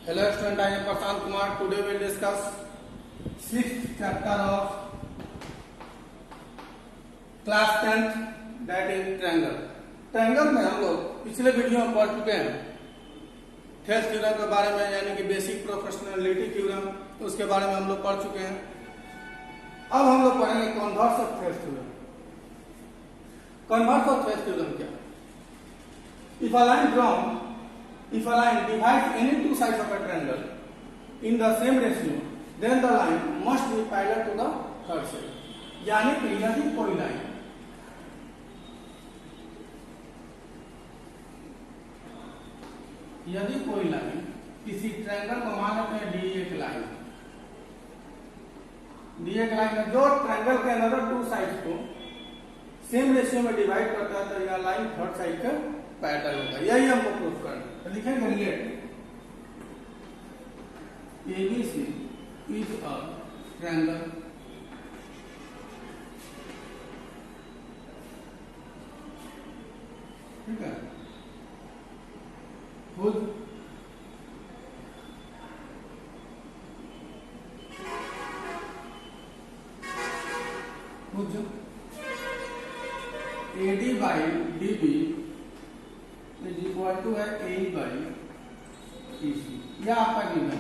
Hello student, I am Prashant Kumar. Today we will discuss sixth chapter of class 10th, that is triangle. Triangle में हम लोग पिछले video में पढ़ चुके हैं थेल्स थ्योरम के बारे में, यानी कि बेसिक प्रोपोर्शनलिटी थ्योरम, उसके बारे में हम लोग पढ़ चुके हैं। अब हम लोग पढ़ेंगे converse of Thales theorem. Converse of Thales theorem क्या? If a line divides any two sides of a triangle in the same ratio, then the line must be parallel to the third side. यानी कि यदि कोई line किसी triangle को मान लेते हैं डी एक लाइन है जो ट्रायंगल के अनदर टू साइड्स को सेम रेशियो में डिवाइड करता है, तो यह लाइन थर्ड साइड का पैरेलल होगा। यही हमको प्रूफ करना है। तो लिखेंगे relate ABC is a triangle ठीक है, खुद AD by DB is equal to है AE by EC। यह आपका गिवन है।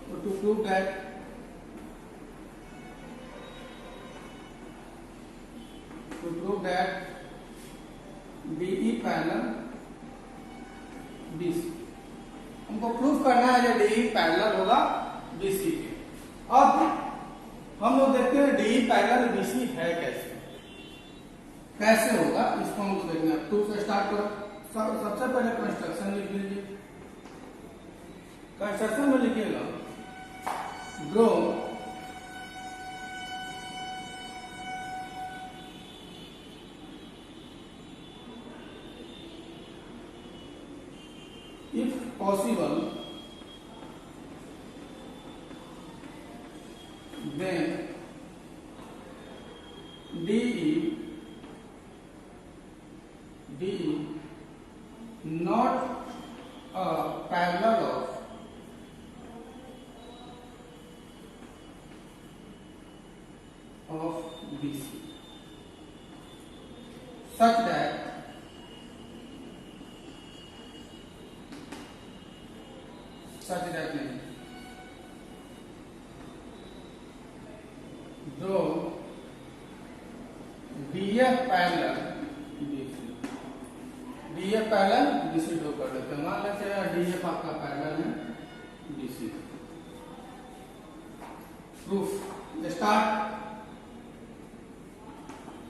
तो to prove that DE parallel BC, हमको प्रूफ करना है जो DE पैरेलल होगा BC के। अब हम लोग देखते हैं DE पैरेलल BC है कैसे होगा, इसको हमको देखना है। टू से स्टार्ट करो। सबसे पहले कंस्ट्रक्शन लिख लीजिए। कंस्ट्रक्शन में लिखिएगा draw if possible then DE not a parallel of BC such that though DF parallel BC draw कर लेते हैं। मान लेते हैं DF आपका पैरेलल है BC। Proof start.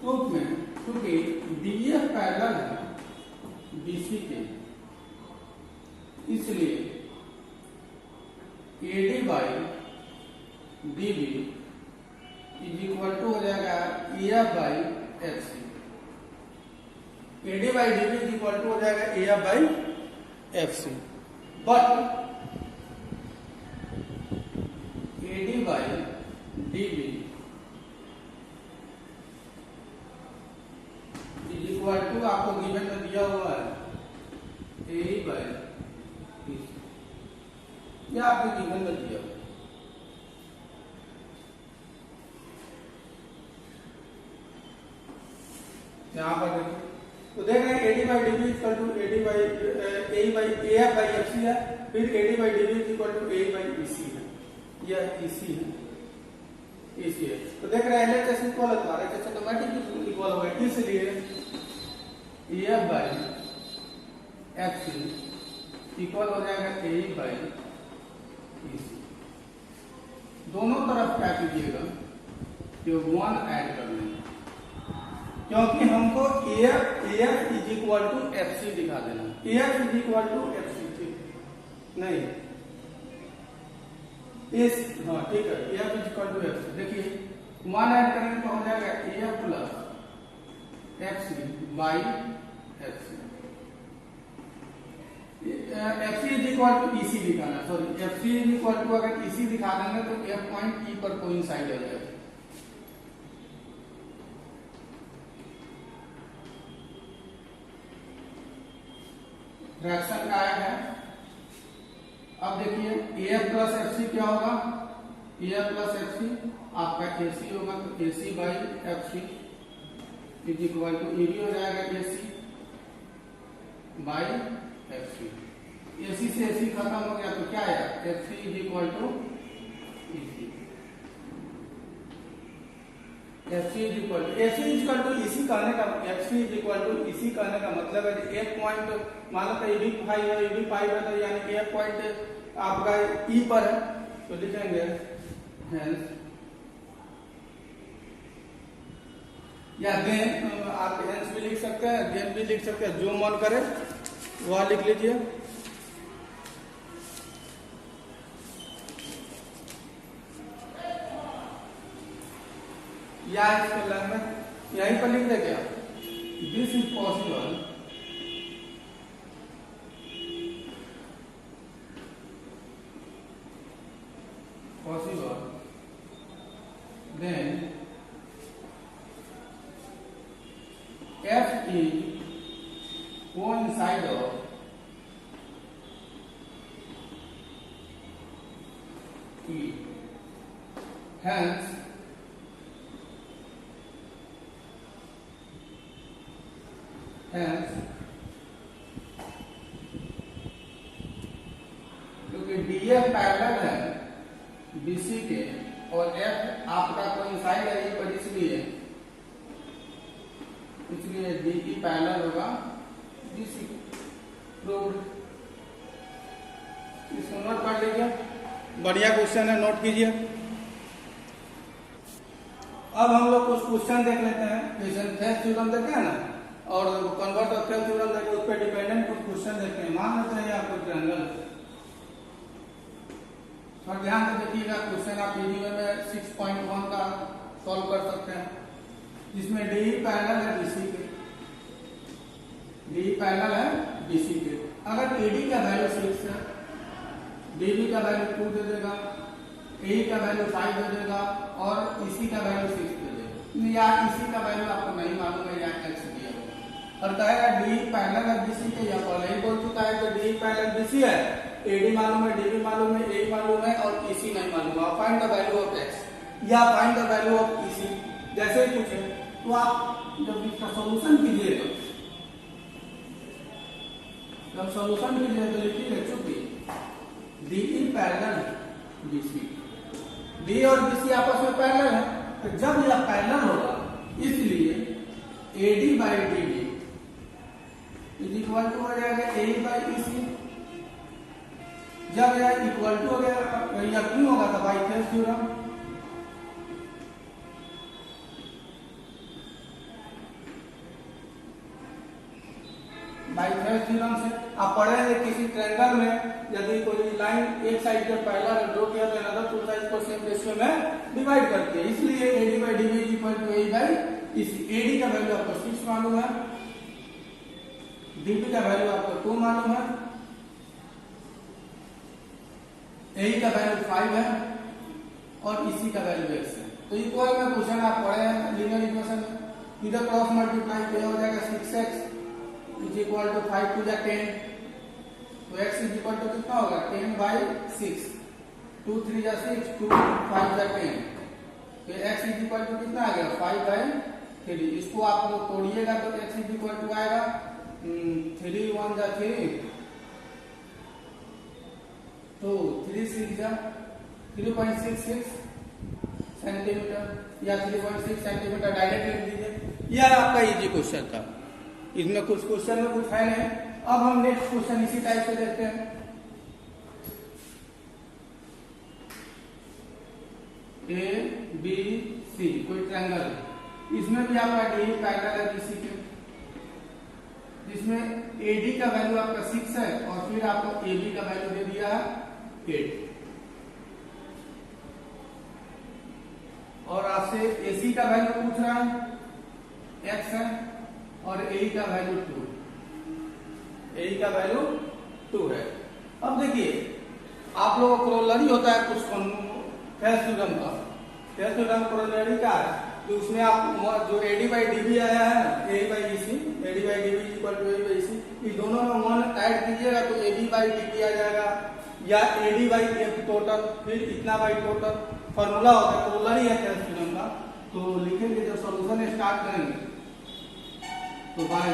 प्रूफ में क्योंकि DF पैरेलल है BC के, इसलिए AD by DB is equal to हो जाएगा AF by FC। AD by DB is equal to हो जाएगा AF by FC, but AD by DB is equal to आपको गिवन में दिया हुआ है AE by BC। यह आपको गिवन में दिया हुआ है। यहाँ पर देखिए तो देख रहे हैं AD by DB equal to AE by AF by FC है, फिर AD by DB equal to AE by EC है। यह EC है। तो देख रहे हैं LHS इक्वल है, तो RHS ऑटोमेटिक इक्वल होगा, इसलिए AF by FC इक्वल हो जाएगा AE by EC। दोनों तरफ क्या कीजिएगा कि 1 ऐड कर लेंगे, क्योंकि हमको AF is equal to FC दिखा देना। AF is equal to FC ठीक नहीं, हाँ ठीक है, AF is equal to FC। देखिए 1 ऐड करेंगे तो हो जाएगा AF plus FC by FC। FC is equal to EC दिखाना, sorry FC is equal to अगर EC दिखा देंगे तो F पॉइंट E पर कोइंसाइड हो जाएगा। फ्रैक्शन का आया है अब देखिए ए एफ प्लस एफ सी क्या होगा, A F plus F C आपका ए सी होगा, तो A C by F C is equal to A B हो जाएगा ए सी बाई एफ सी। ए सी से ए सी खत्म हो गया तो क्या आया, F C is equal to E C. F C is equal to F C is equal to इसी कहने का, F C is equal to इसी कहने का मतलब है एक पॉइंट मान लो ए बी 5 है, ए बी 5 है तो यानी एक पॉइंट आपका ई पर है तो लिखेंगे हेंस, या देन आप हेंस भी लिख सकते हैं, देन भी लिख सकते हैं, जो मन करे वह लिख लीजिए। या इसके लैंग्वेज यहीं पर लिख दे क्या, this is possible then F is coincide of E, hence क्योंकि DF पैरेलल है BC के और F आपका कोइंसाइड है पर इसलिए DE पैरेलल होगा BC। प्रूव्ड। इसको नोट कर लीजिए, बढ़िया क्वेश्चन है, नोट कीजिए। अब हम लोग कुछ क्वेश्चन देख लेते हैं, जैसे थेल्स थ्योरम देखे हैं ना, और कन्वर्ट ऑफ थेल्स थ्योरम देखे, उस पर डिपेंडेंट कुछ क्वेश्चन देखते हैं। मान लेते हैं आपको ट्रायंगल, और ध्यान से देखिएगा क्वेश्चन आप वीडियो में 6.1 का सॉल्व कर सकते हैं, जिसमें डी पैरेलल है बीसी के, डी पैरेलल है बीसी के। अगर एडी का वैल्यू 6 है, डीबी का वैल्यू 2 दे देगा, ए का वैल्यू 5 दे देगा और इसी का वैल्यू 6 दे देगा, या इसी का वैल्यू आपको नहीं मालूम है या एक्स दिया होगा, और कहेगा डी पैरेलल है बीसी के, या पहले ही बोल चुका है कि डी पैरेलल बीसी है, एडी मालूम है, डीबी मालूम है, ए मालूम है और ईसी नहीं मालूम है। Find the value of X या find the value of EC, जैसे ही पूछे तो आप जब इसका सॉल्यूशन कीजिएगा, जब सॉल्यूशन कीजिए तो लिखिए चूंकि डीई पैरेलल बीसी, डी और बीसी आपस में पैरेलल है, तो जब यह पैरेलल होगा इसलिए AD by DB is equal to हो जाएगा ए बाई ईसी। जब यह इक्वल टू हो गया या क्यों होगा तो by Thales theorem, by Thales theorem से आप पढ़े हैं किसी ट्रायंगल में यदि कोई लाइन एक साइड के पैरेलल ड्रॉ किया तो अनदर टू साइड को सेम रेशियो में डिवाइड करती है, इसलिए AD by DB is equal to A by EC. AD का वैल्यू आपको 6 मालूम है, डीबी का वैल्यू आपको 2 मालूम है, ए का वैल्यू 5 है और इसी का वैल्यू x है। तो इक्वल में क्वेश्चन आप पढ़े हैं लीनियर इक्वेशन में, इधर क्रॉस मल्टीप्लाई किया हो जाएगा 6x is equal to 5 to 10, तो x इज इक्वल टू कितना होगा 10 बाई 6, 2 3 जा 6, 2 5 जा 10, तो x इज इक्वल टू कितना आ गया 5 बाई 3। इसको आप लोग तोड़िएगा तो x इज इक्वल टू आएगा 3 1 जा 3, तो 3 6 जा 3.66 सेंटीमीटर या 3.6 सेंटीमीटर डायरेक्ट लिख दीजिए। यह आपका इजी क्वेश्चन था, इसमें कुछ क्वेश्चन में कुछ है नहीं। अब हम नेक्स्ट क्वेश्चन इसी टाइप से देखते हैं। ए बी सी कोई ट्रायंगल है, इसमें भी आपका डी पैरेलल है बीसी के, जिसमें एडी का वैल्यू आपका 6 है और फिर आपको एबी का वैल्यू दे दिया है 8, और आपसे एसी का वैल्यू पूछ रहा है x है और ए का वैल्यू 2, ए का वैल्यू 2 है। अब देखिए आप लोगों को क्रोलरी होता है कुछ थेल्स थ्योरम का, थेल्स थ्योरम क्रोलरी का है, तो उसमें आप जो एडी बाई डीबी आया है ना, A by EC, AD by DB equal to A by EC, इस दोनों में 1 ऐड कीजिएगा तो एबी बाई डीबी आ जाएगा, या एडी बाई एफ टोटल, फिर इतना बाई टोटल। फॉर्मूला होता है कोरोलरी है कैल्कुलम का, तो लिखेंगे जब सॉल्यूशन स्टार्ट करेंगे तो बाय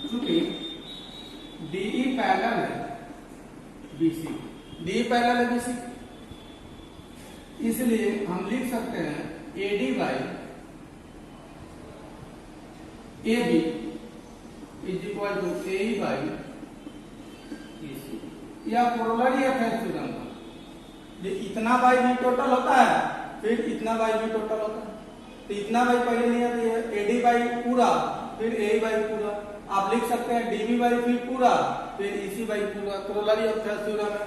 चूंकि डीई पैरेलल है बीसी, डीई पैरेलल है बीसी, इसलिए हम लिख सकते हैं AD by A B is equal to A by EC, या कोरोलरी है थ्योरम का। इतना बाई बी टोटल होता है, फिर इतना बाई बी टोटल होता है, तो इतना बाई पहले नहीं आती है, एडी बाई पूरा फिर ए बाई पूरा। आप लिख सकते हैं डीबी बाई फिर पूरा फिर ईसी बाई पूरा, कोरोलरी ऑफ थ्योरम है।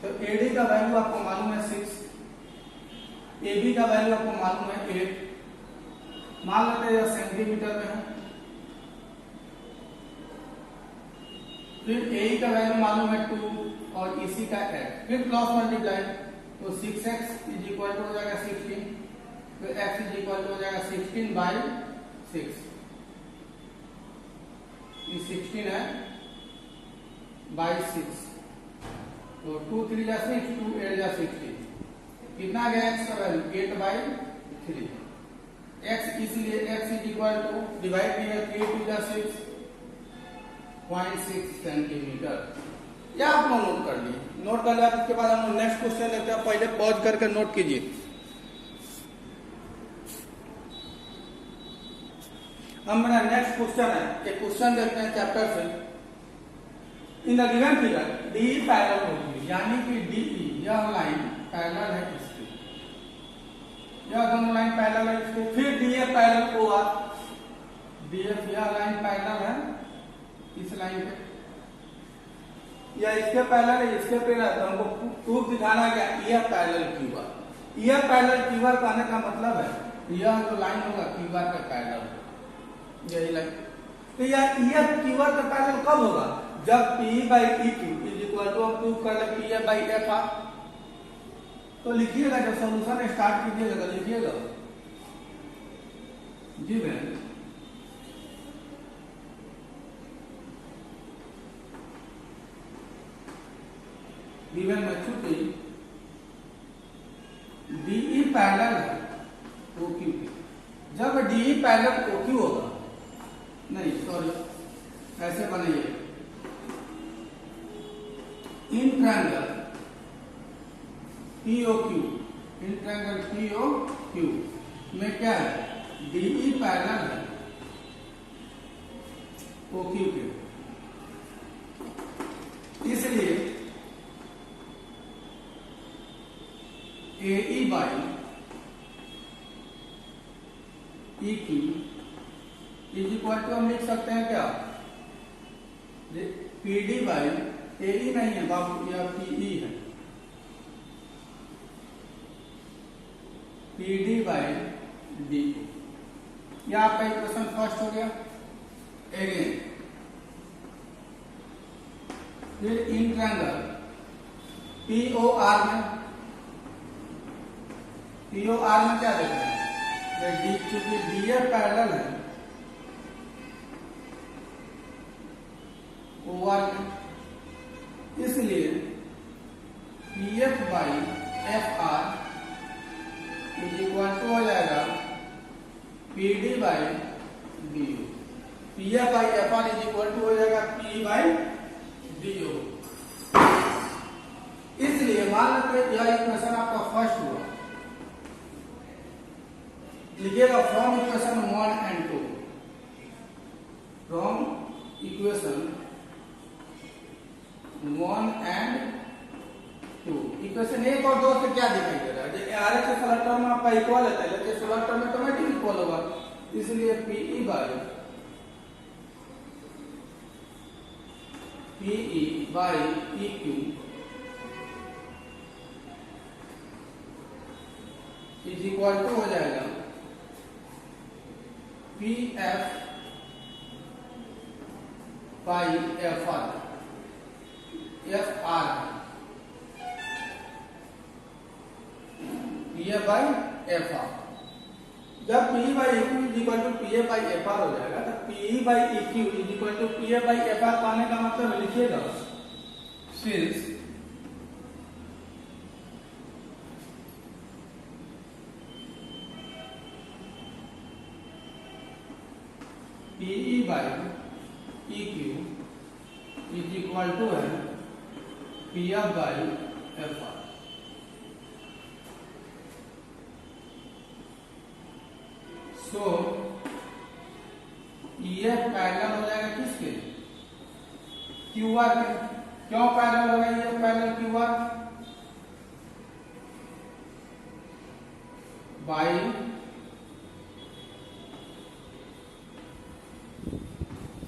तो एडी का वैल्यू आपको मालूम है 6, एबी का वैल्यू आपको मालूम है 8, मान लेते हैं सेंटीमीटर में है। फिर ए का वैल्यू मालूम है 2 और इसी का 8, फिर क्रॉस मल्टीप्लाई तो 6x इज इक्वल टू हो जाएगा 16, तो x इज इक्वल टू हो जाएगा 16 बाई 6, ये 16 है बाई 6, तो 2 3 जा 6, 2 8 जा 16, कितना आ गया x का वैल्यू 8 बाई 3, x इसलिए x is equal to divide किया 3 2 जा 6 0.6 सेंटीमीटर। या आप नोट कर लिए, नोट कर लिया, इसके बाद हम नेक्स्ट क्वेश्चन लेते हैं। पहले पॉज करके नोट कीजिए। अब मेरा नेक्स्ट क्वेश्चन है, एक क्वेश्चन देखते हैं चैप्टर से। In the given figure D parallel होगी, यानी कि डीई यह लाइन पैरेलल है इसकी, यह दोनों लाइन पैरेलल है इसके। फिर डीएफ पैरेलल को आप डीएफ यह लाइन पैरेलल है इस लाइन पे, या इसके पैरेलल है इसके पैरेलल, तो हमको प्रूफ दिखाना क्या, यह पैरेलल क्यूआर। यह पैरेलल क्यूआर कहने का मतलब है यह जो लाइन होगा क्यूआर का पैरेलल, यही लाइन। तो यह क्यूआर का पैरेलल कब होगा, जब P by E Q is equal to, हम प्रूफ कर ले P A by F R. तो लिखिएगा, जब सॉल्यूशन स्टार्ट कीजिएगा लिखिएगा गिवन गिवन में चूंकि डीई पैरेलल है ओक्यू के, जब डीई पैरेलल ओक्यू होगा, नहीं सॉरी ऐसे बनाइए, इन ट्रायंगल पीओक्यू, इन ट्रायंगल पीओक्यू में क्या है, डीई पैरेलल है ओक्यू के, इसलिए AE by EQ is equal to हम लिख सकते हैं क्या, PD बाई AE नहीं है बाबू, यह PE है, PD बाई D। यह आपका इक्वेशन फर्स्ट हो गया। अगेन फिर इन ट्रायंगल POR में, POR में क्या देखते हैं, चूंकि डीएफ पैरेलल है OR में, इसलिए PF by FR is equal to हो जाएगा PD by DU। PF by FR is equal to हो जाएगा PE बाई DU। इसलिए मान लेते यह इक्वेशन आपका फर्स्ट हुआ, लिखिएगा from equation 1 and 2, from equation 1 and 2। Equation 1 और 2 से क्या दिखाई दे रहा है, आर के सोलर टर्म में आपका इक्वल है, लेकिन सोलर टर्म में ऑटोमेटिक इक्वल होगा, इसलिए PE by E Q is equal to हो जाएगा P F by F R P F by F R. जब P by E Q is equal to P F by F R हो जाएगा, तो P by E Q is equal to P F by F R पाने का मतलब लिखिएगा since PE by PQ is equal to PF by FR. So EF parallel हो जाएगा किसके? QR के। क्यों पैरेलल होगा EF parallel QR? by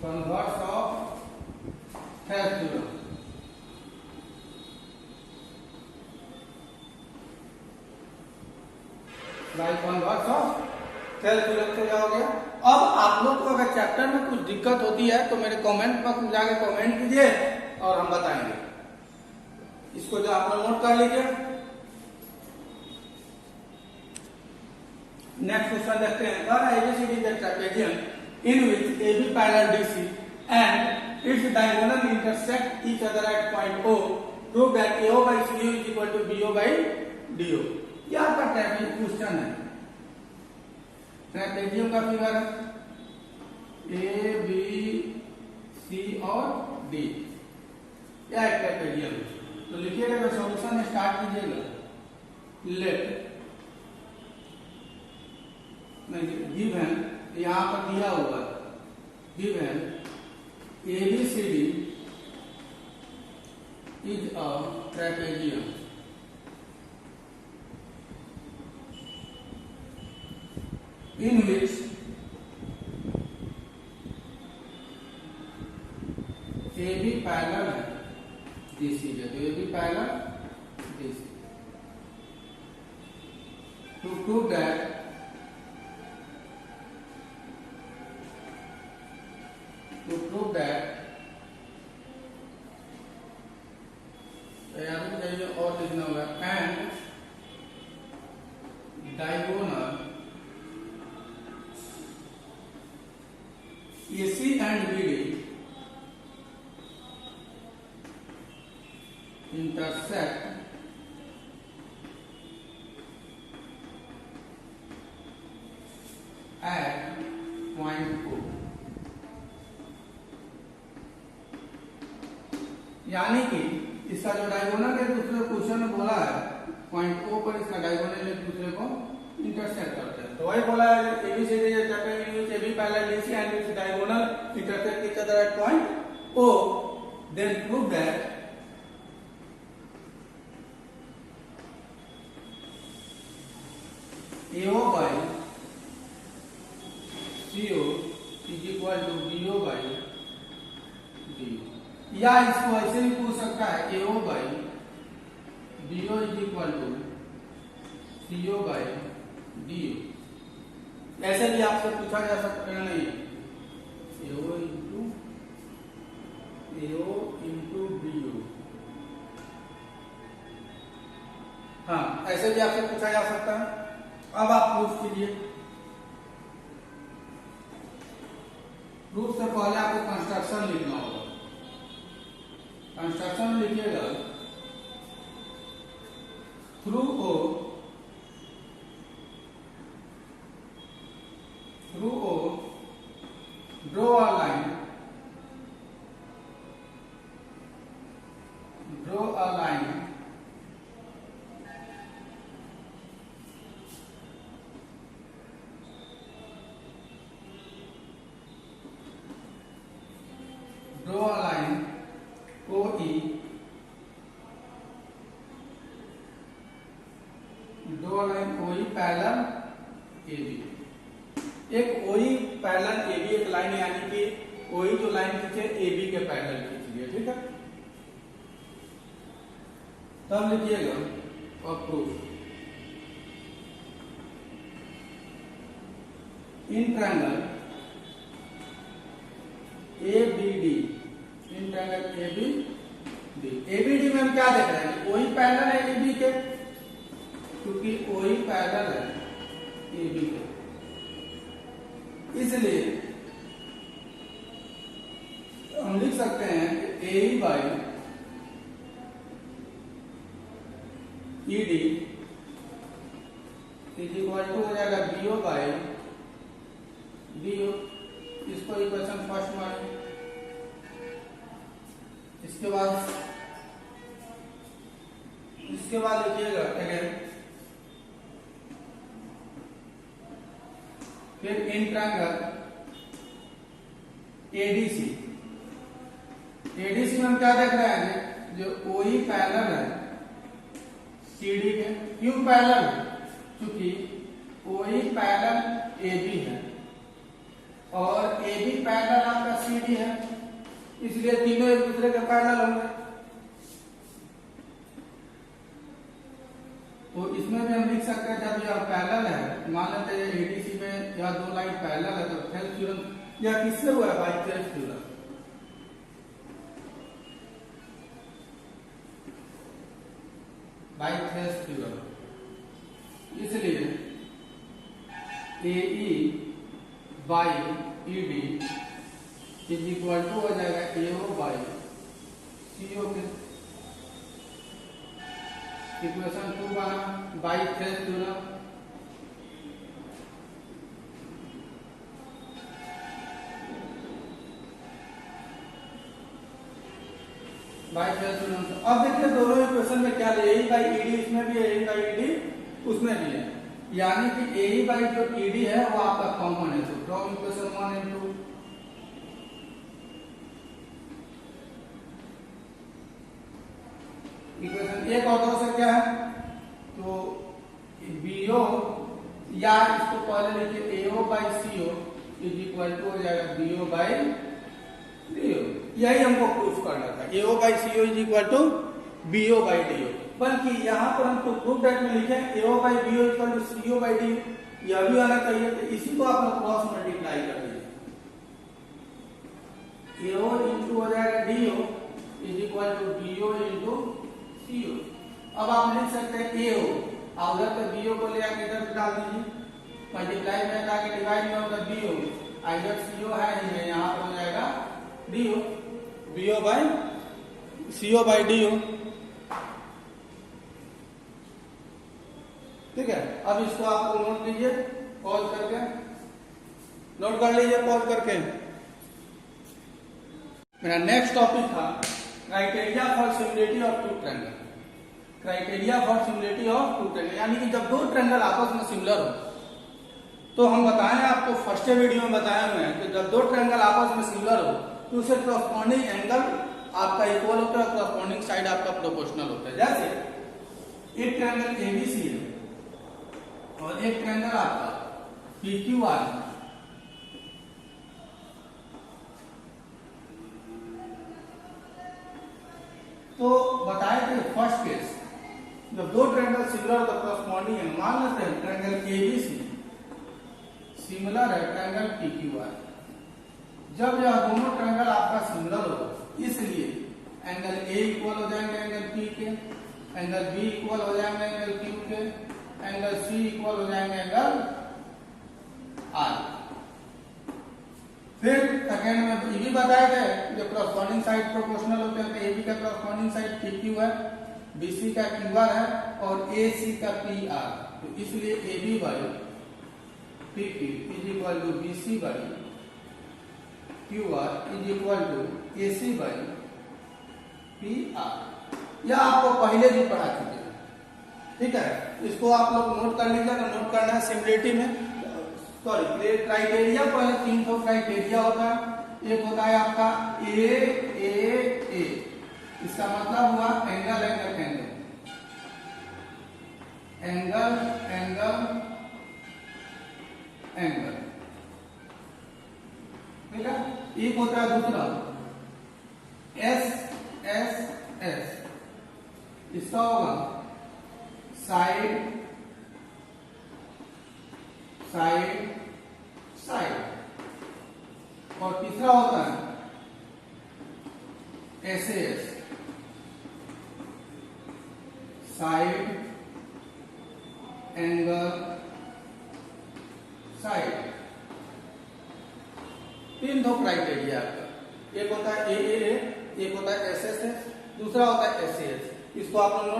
converse of Thales theorem. by converse of Thales theorem से क्या हो गया? अब आप लोग को अगर चैप्टर में कुछ दिक्कत होती है तो मेरे कमेंट बॉक्स में जाके कमेंट कीजिए और हम बताएंगे। इसको जो आप लोग नोट कर लीजिए। नेक्स्ट क्वेश्चन देखते हैं। ABCD is a trapezium in which AB parallel DC and its diagonal intersect each other at point O. Prove that AO by CO is equal to BO by DO. ये आपका trapezium question है। Trapezium का figure है A, B, C और D। क्या है trapezium? तो लिखिएगा तो सॉल्यूशन स्टार्ट कीजिएगा। लेट गिवन यहाँ पर दिया हुआ given ABCD is a trapezium in which AB parallel है DC है, तो AB parallel DC। To prove that और लिखना होगा and diagonal AC and BD intersect at point O। यानी कि इसका जो डायगोनल है दूसरे क्वेश्चन में बोला है पॉइंट ओ पर इसका डायगोनल एक दूसरे को इंटरसेक्ट करते हैं। तो वही बोला है ABCD is a AB parallel DC and its diagonal intersect each other at point O. Then prove that AO by CO is equal to BO by DO। या इसको ऐसे भी पूछ सकता है AO by BO is equal to CO by DO। ऐसे भी आपसे पूछा जा सकता है नहीं AO into BO। हाँ ऐसे भी आपसे पूछा जा सकता है। अब आप प्रूफ कीजिए। प्रूफ से पहले आपको कंस्ट्रक्शन लिखना होगा। कंस्ट्रक्शन लिखिएगा through O draw a line OE parallel AB। एक OE पैरेलल AB एक लाइन यानी कि OE जो लाइन खींचे AB के पैरेलल खींचिए। ठीक है, तब लिखिएगा और प्रूफ इन ट्रायंगल ABD में हम क्या देख रहे हैं? OE पैरेलल है AB के, क्योंकि OE पैरेलल है AB के, इसलिए हम लिख सकते हैं कि AE by ED is equal to हो जाएगा बीओ बाई डीओ। इसको इक्वेशन फर्स्ट माने। इसके बाद लिखिएगा अगेन, फिर इन ट्रायंगल एडीसी। एडीसी में हम क्या देख रहे हैं, जो ओई पैरेलल है सीडी के। क्यों पैरेलल? क्योंकि ओई पैरेलल एबी है और एबी पैरेलल आपका सीडी है, इसलिए तीनों एक दूसरे के पैरेलल होंगे। तो इसमें भी हम लिख सकते हैं, जब यह पैरेलल है, मान लेते हैं एडीसी में यह दो लाइन पैरेलल है, तो थेल्स थ्योरम यह किससे हुआ है? By Thales theorem. By Thales theorem. इसलिए AE by ED is equal to हो जाएगा AO बाई CO के। इक्वेशन 2 बना by Thales theorem. By Thales theorem. अब देखिए दोनों इक्वेशन में क्या है, AE बाई ED इसमें भी है, AE बाई ED उसमें भी है, यानी कि AE बाई जो ED है वो आपका कॉमन है। तो फ्रॉम इक्वेशन 1 and 2 इक्वेशन एक और दो से क्या है, तो BO या इसको पहले लिखिए AO by CO is equal to हो जाएगा BO बाई DO। यही हमको प्रूफ करना था, AO by CO is equal to BO by DO। बल्कि यहाँ पर हमको प्रूफ डेट में लिखे AO by BO equal to CO by DO, यह भी आना चाहिए। तो इसी को आप लोग क्रॉस मल्टीप्लाई कर दीजिए, AO इंटू हो जाएगा DO is equal to BO into CO। अब आप लिख सकते हैं AO और उधर पे BO को ले आके इधर डाल दीजिए, मल्टीप्लाई में आके डिवाइड में होगा BO, इधर CO है ही, यहाँ पर हो जाएगा DO, BO by CO by DO। ठीक है, अब इसको आप नोट लीजिए पॉज करके, नोट कर लीजिए पॉज करके। मेरा नेक्स्ट टॉपिक था criteria for similarity of two triangle. Criteria for similarity of two triangle यानी कि जब दो ट्रायंगल आपस में सिमिलर हो, तो हम बताएं आपको फर्स्ट वीडियो में बताए हुए हैं कि जब दो ट्रायंगल आपस में सिमिलर हो तो उसे करस्पॉन्डिंग एंगल आपका इक्वल होता है, करस्पॉन्डिंग साइड आपका प्रोपोर्शनल होता है। जैसे एक ट्रायंगल एबीसी है और एक ट्रायंगल आपका PQR है, तो बताए थे फर्स्ट केस जब दो ट्रायंगल सिमिलर तो करस्पॉन्डिंग है, मान लेते हैं ट्रायंगल एबीसी सिमिलर है ट्रायंगल PQR। जब यह दोनों ट्रायंगल आपका सिमिलर हो, इसलिए एंगल A इक्वल हो जाएंगे एंगल P के, एंगल B इक्वल हो जाएंगे एंगल Q के, एंगल C इक्वल हो जाएंगे एंगल R। फिर सेकेंड में ये भी बताए थे जो करस्पॉन्डिंग साइड प्रोपोर्शनल होते हैं, तो AB का करस्पॉन्डिंग साइड PQ है, BC का QR है और AC का PR। तो इसलिए AB by PQ is equal to BC by QR is equal to AC by PR। यह आपको पहले भी पढ़ा चुके हैं, ठीक है। इसको आप लोग नोट कर लीजिएगा। नोट करना है सिमिलरिटी में, सॉरी क्राइटेरिया, पहले 3 क्राइटेरिया होता है। एक होता है आपका A, इसका मतलब हुआ angle angle angle, angle angle angle, ठीक है। एक होता है दूसरा S, इसका होगा साइड साइड साइड, और तीसरा होता है SAS side angle side. 3 criteria आपका, एक होता है AAA, एक होता है SSS, दूसरा होता है SAS। इसको आप लोग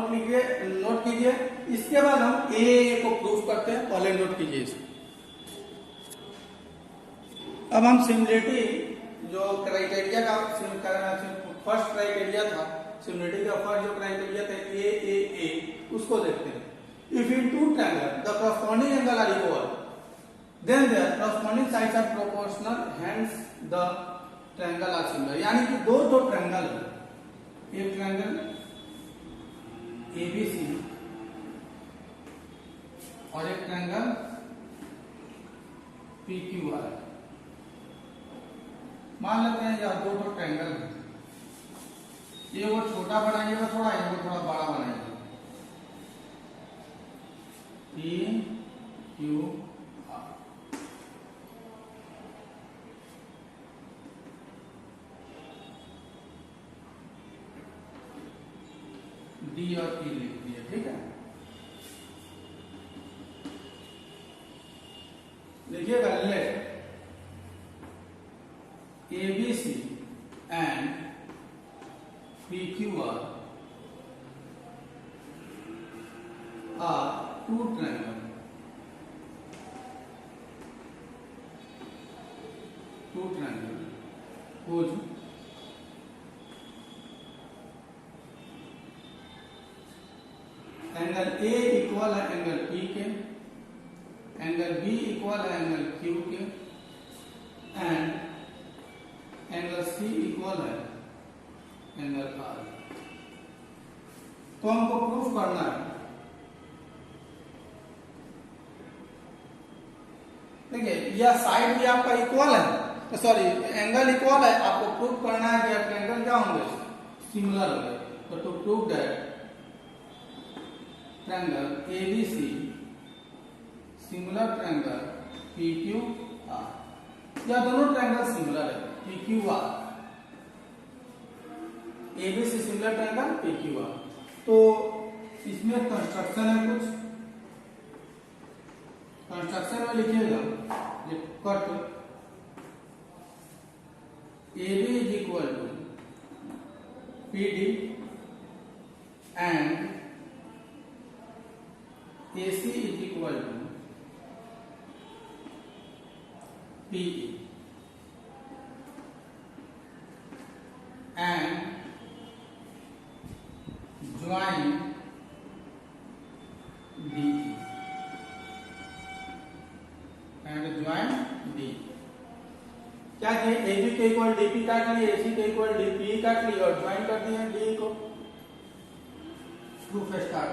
नोट कीजिए। इसके बाद हम ए को प्रूफ करते हैं, पहले नोट कीजिए इसको। अब हम सिमिलरिटी जो क्राइटेरिया का फर्स्ट क्राइटेरिया था, सिमिलरिटी का फर्स्ट जो क्राइटेरिया था ए उसको देखते हैं। If in two triangle the corresponding angle are equal, then their corresponding sides are proportional, hence the triangle are similar। यानी कि दो ट्रायंगल है, एक ट्रायंगल ABC और एक ट्रायंगल PQR। मान लेते हैं यह दो ट्रायंगल है, ये वो छोटा बनाइएगा थोड़ा, ये वो थोड़ा बड़ा बनाइएगा, PQR। D और E लिख दिया, ठीक है। देखिएगा, let ABC and PQR are two triangles, whose angle A equal है एंगल P के, एंगल B इक्वल है एंगल Q के, एंड एंगल C इक्वल है एंगल R। तो हमको प्रूफ करना है, देखिए यह साइड भी आपका इक्वल है, तो सॉरी एंगल इक्वल है, आपको प्रूफ करना है कि आपके एंगल क्या होंगे, सिमिलर होंगे। तो to prove that triangle ABC similar triangle PQR, या दोनों ट्रायंगल सिमिलर है PQR, ABC similar triangle PQR। तो इसमें कंस्ट्रक्शन है, कुछ कंस्ट्रक्शन में लिखिएगा, cut AB is equal to PD and AC is equal to PE and join DE and join DE। क्या किए, AB के इक्वल DP काट लिए, AC के इक्वल DPE काट लिए और ज्वाइन कर दिए DE को। Proof start.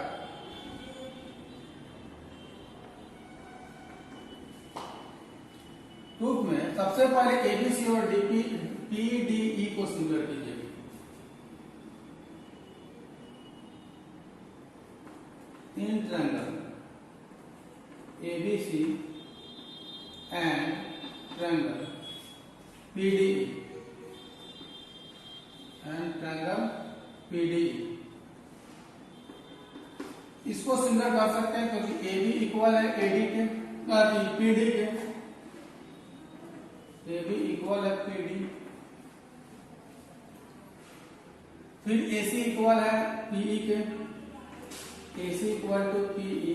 प्रूफ में सबसे पहले ABC और PDE को सिमिलर कीजिए। In triangle ABC and triangle PDE and triangle PDE, इसको सिमिलर कर सकते हैं क्योंकि AB इक्वल है AD के, PD के, AB इक्वल है PD, फिर AC इक्वल है PE के, AC इक्वल टू PE,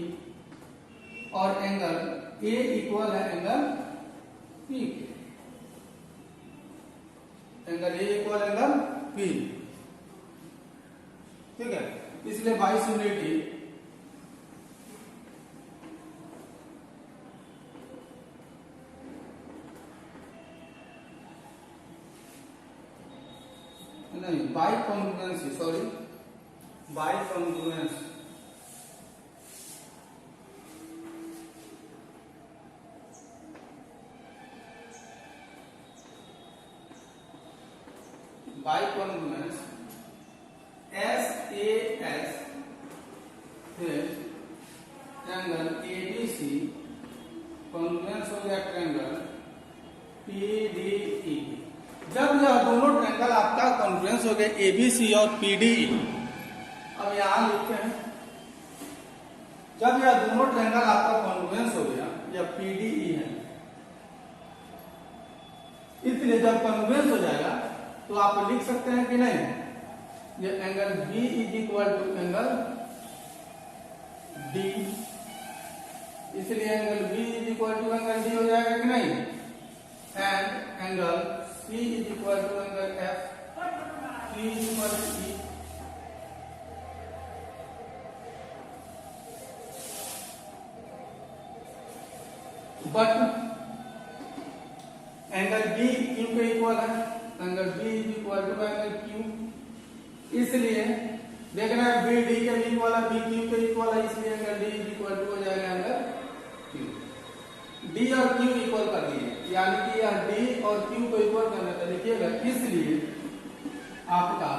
और एंगल A इक्वल है एंगल P के, angle A equal angle P, ठीक है। इसलिए बाई सिमिलरिटी नहीं, by congruency, sorry by congruence, by congruence SAS फिर ट्रायंगल ABC कॉन्ग्रुएंस हो गया ट्रायंगल PDE। जब यह दोनों ट्रायंगल आपका कॉन्फ्लुएंस हो गए ABC और PDE, अब यहां लिखते हैं, जब यह दोनों ट्रायंगल आपका कॉन्फ्लुएंस हो गया, यह PDE है, इसलिए जब कॉन्फ्लुएंस हो जाएगा तो आप लिख सकते हैं कि नहीं, ये angle B is equal to angle D, इसलिए angle B is equal to angle D हो जाएगा कि नहीं, and angle C is equal to angle F, C is equal to E. But angle B Q के equal है, angle B is equal to angle Q, इसलिए देखना है B D के भी इक्वल है, बी क्यू के इक्वल है, इसलिए angle D is equal to हो जाएगा एंगल क्यू। डी और क्यू इक्वल कर दिए, यानी कि यह डी और क्यू को इक्वल करना था, लिखिएगा, इसलिए आपका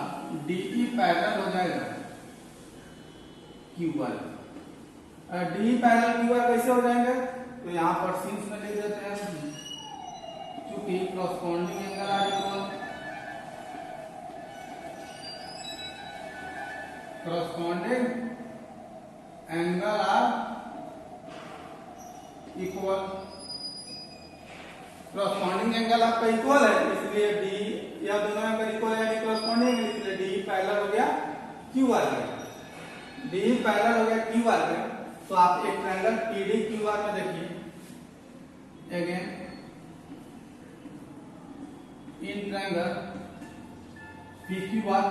डीई पैरेलल हो जाएगा Q R. D parallel Q R कैसे हो जाएंगे, तो यहाँ पर सीन्स में लिख देते हैं, क्योंकि corresponding angle are equal, corresponding angle are equal, corresponding angle आपका इक्वल है, इसलिए डी या दोनों एंगल इक्वल है यानी कॉरस्पॉन्डिंग, इसलिए डी पैरेलल हो गया क्यू आर में, डी पैरेलल हो गया क्यू आर में। तो आप एक ट्रायंगल पीडी क्यू आर में देखिए, again in triangle PQR,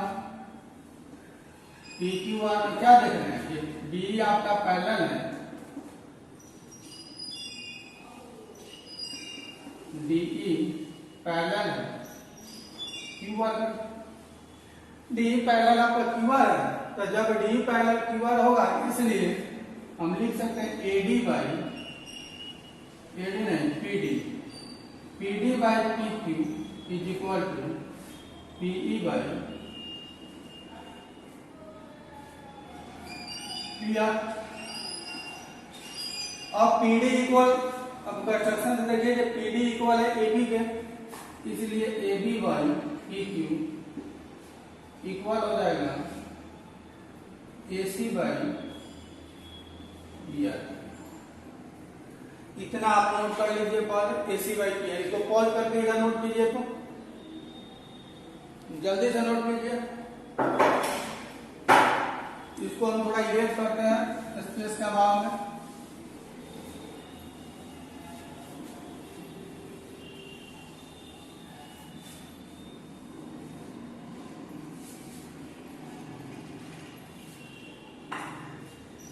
PQR में क्या देख रहे हैं, बी आपका पैरेलल है DE पैरेलल है QR, DE पैरेलल आपका QR है, तो जब DE पैरेलल QR होगा, इसलिए हम लिख सकते हैं AD बाई AD नहीं PD by PQ is equal to PE by PR। अब PD इक्वल, अब कंस्ट्रक्शन से देखिए कि PD इक्वल है AB के, इसलिए AB बाई PQ इक्वल हो जाएगा AC बाई BR। इतना आप नोट कर लीजिए, पॉज AC बाई PR, इसको पॉज करके इधर नोट कीजिए, तो जल्दी से नोट कीजिए। इसको हम थोड़ा इरेज करते हैं स्पेस के अभाव में।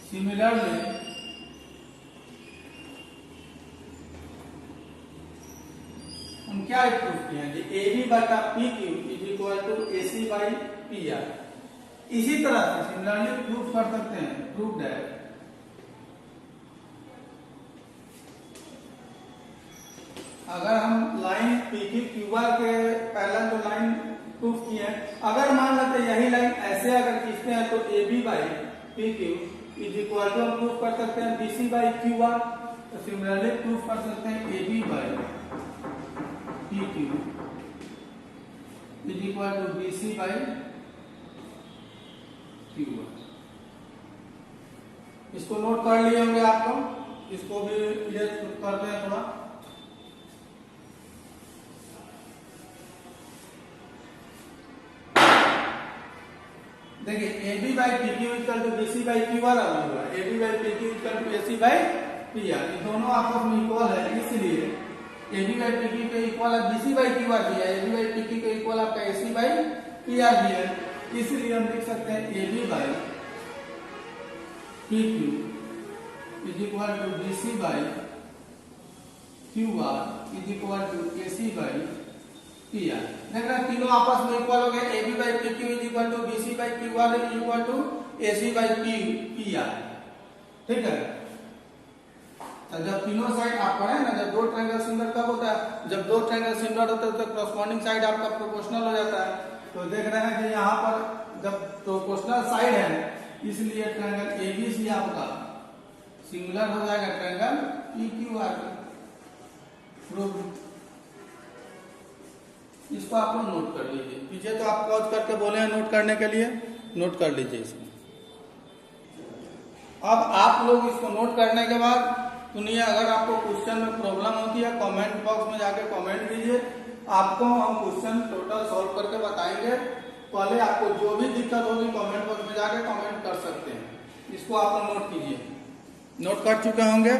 सिमिलरली हम क्या प्रूफ किए हैं कि AB बटा PQ is equal to AC by PR। इसी तरह से सिमिलरली प्रूफ कर सकते हैं, प्रूफ है अगर हम लाइन PQ QR के पैरेलल जो लाइन प्रूफ किए हैं, अगर मान लेते हैं यही लाइन ऐसे अगर खींचते हैं तो AB by PQ is equal to हम प्रूफ कर सकते हैं BC बाई QR। तो सिमिलरली प्रूफ कर सकते हैं AB by PQ is equal to BC by QR। इसको नोट कर लिए होंगे आप लोग, इसको भी क्लियर करते हैं थोड़ा। देखिए AB by PQ equal to BC by QR आ हुआ है, AB by PQ equal to AC by PR, ये दोनों आपस में इक्वल है, इसलिए AB बाई PQ के इक्वल है BC बाई QR भी है, AB बाई PQ के इक्वल आपका AC बाई PR भी है, इसलिए हम लिख सकते हैं AB by PQ is equal to BC by QR is equal to AC by PR। देखना तीनों आपस में इक्वल हो गए, AB by PQ is equal to BC by QR is equal to AC by PR, ठीक है। तो जब तीनों साइड आप पढ़े ना, जब दो ट्रायंगल सिमिलर कब होता है, जब दो ट्रायंगल सिमिलर होते हैं तो कॉरस्पॉन्डिंग साइड आपका प्रोपोर्शनल हो जाता है। तो देख रहे हैं कि यहाँ पर जब प्रोपोर्शनल साइड है, इसलिए ट्रायंगल ABC आपका सिमिलर हो जाएगा ट्रायंगल PQR। इसको आप लोग नोट कर लीजिए, पीछे तो आप पॉज करके बोले हैं नोट करने के लिए, नोट कर लीजिए इसको। अब आप लोग इसको नोट करने के बाद सुनिए, अगर आपको क्वेश्चन में प्रॉब्लम होती है कमेंट बॉक्स में जाके कमेंट कीजिए, आपको हम क्वेश्चन टोटल सॉल्व करके बताएंगे। पहले आपको जो भी दिक्कत होगी कमेंट बॉक्स में जाके कमेंट कर सकते हैं। इसको आप लोग नोट कीजिए, नोट कर चुके होंगे।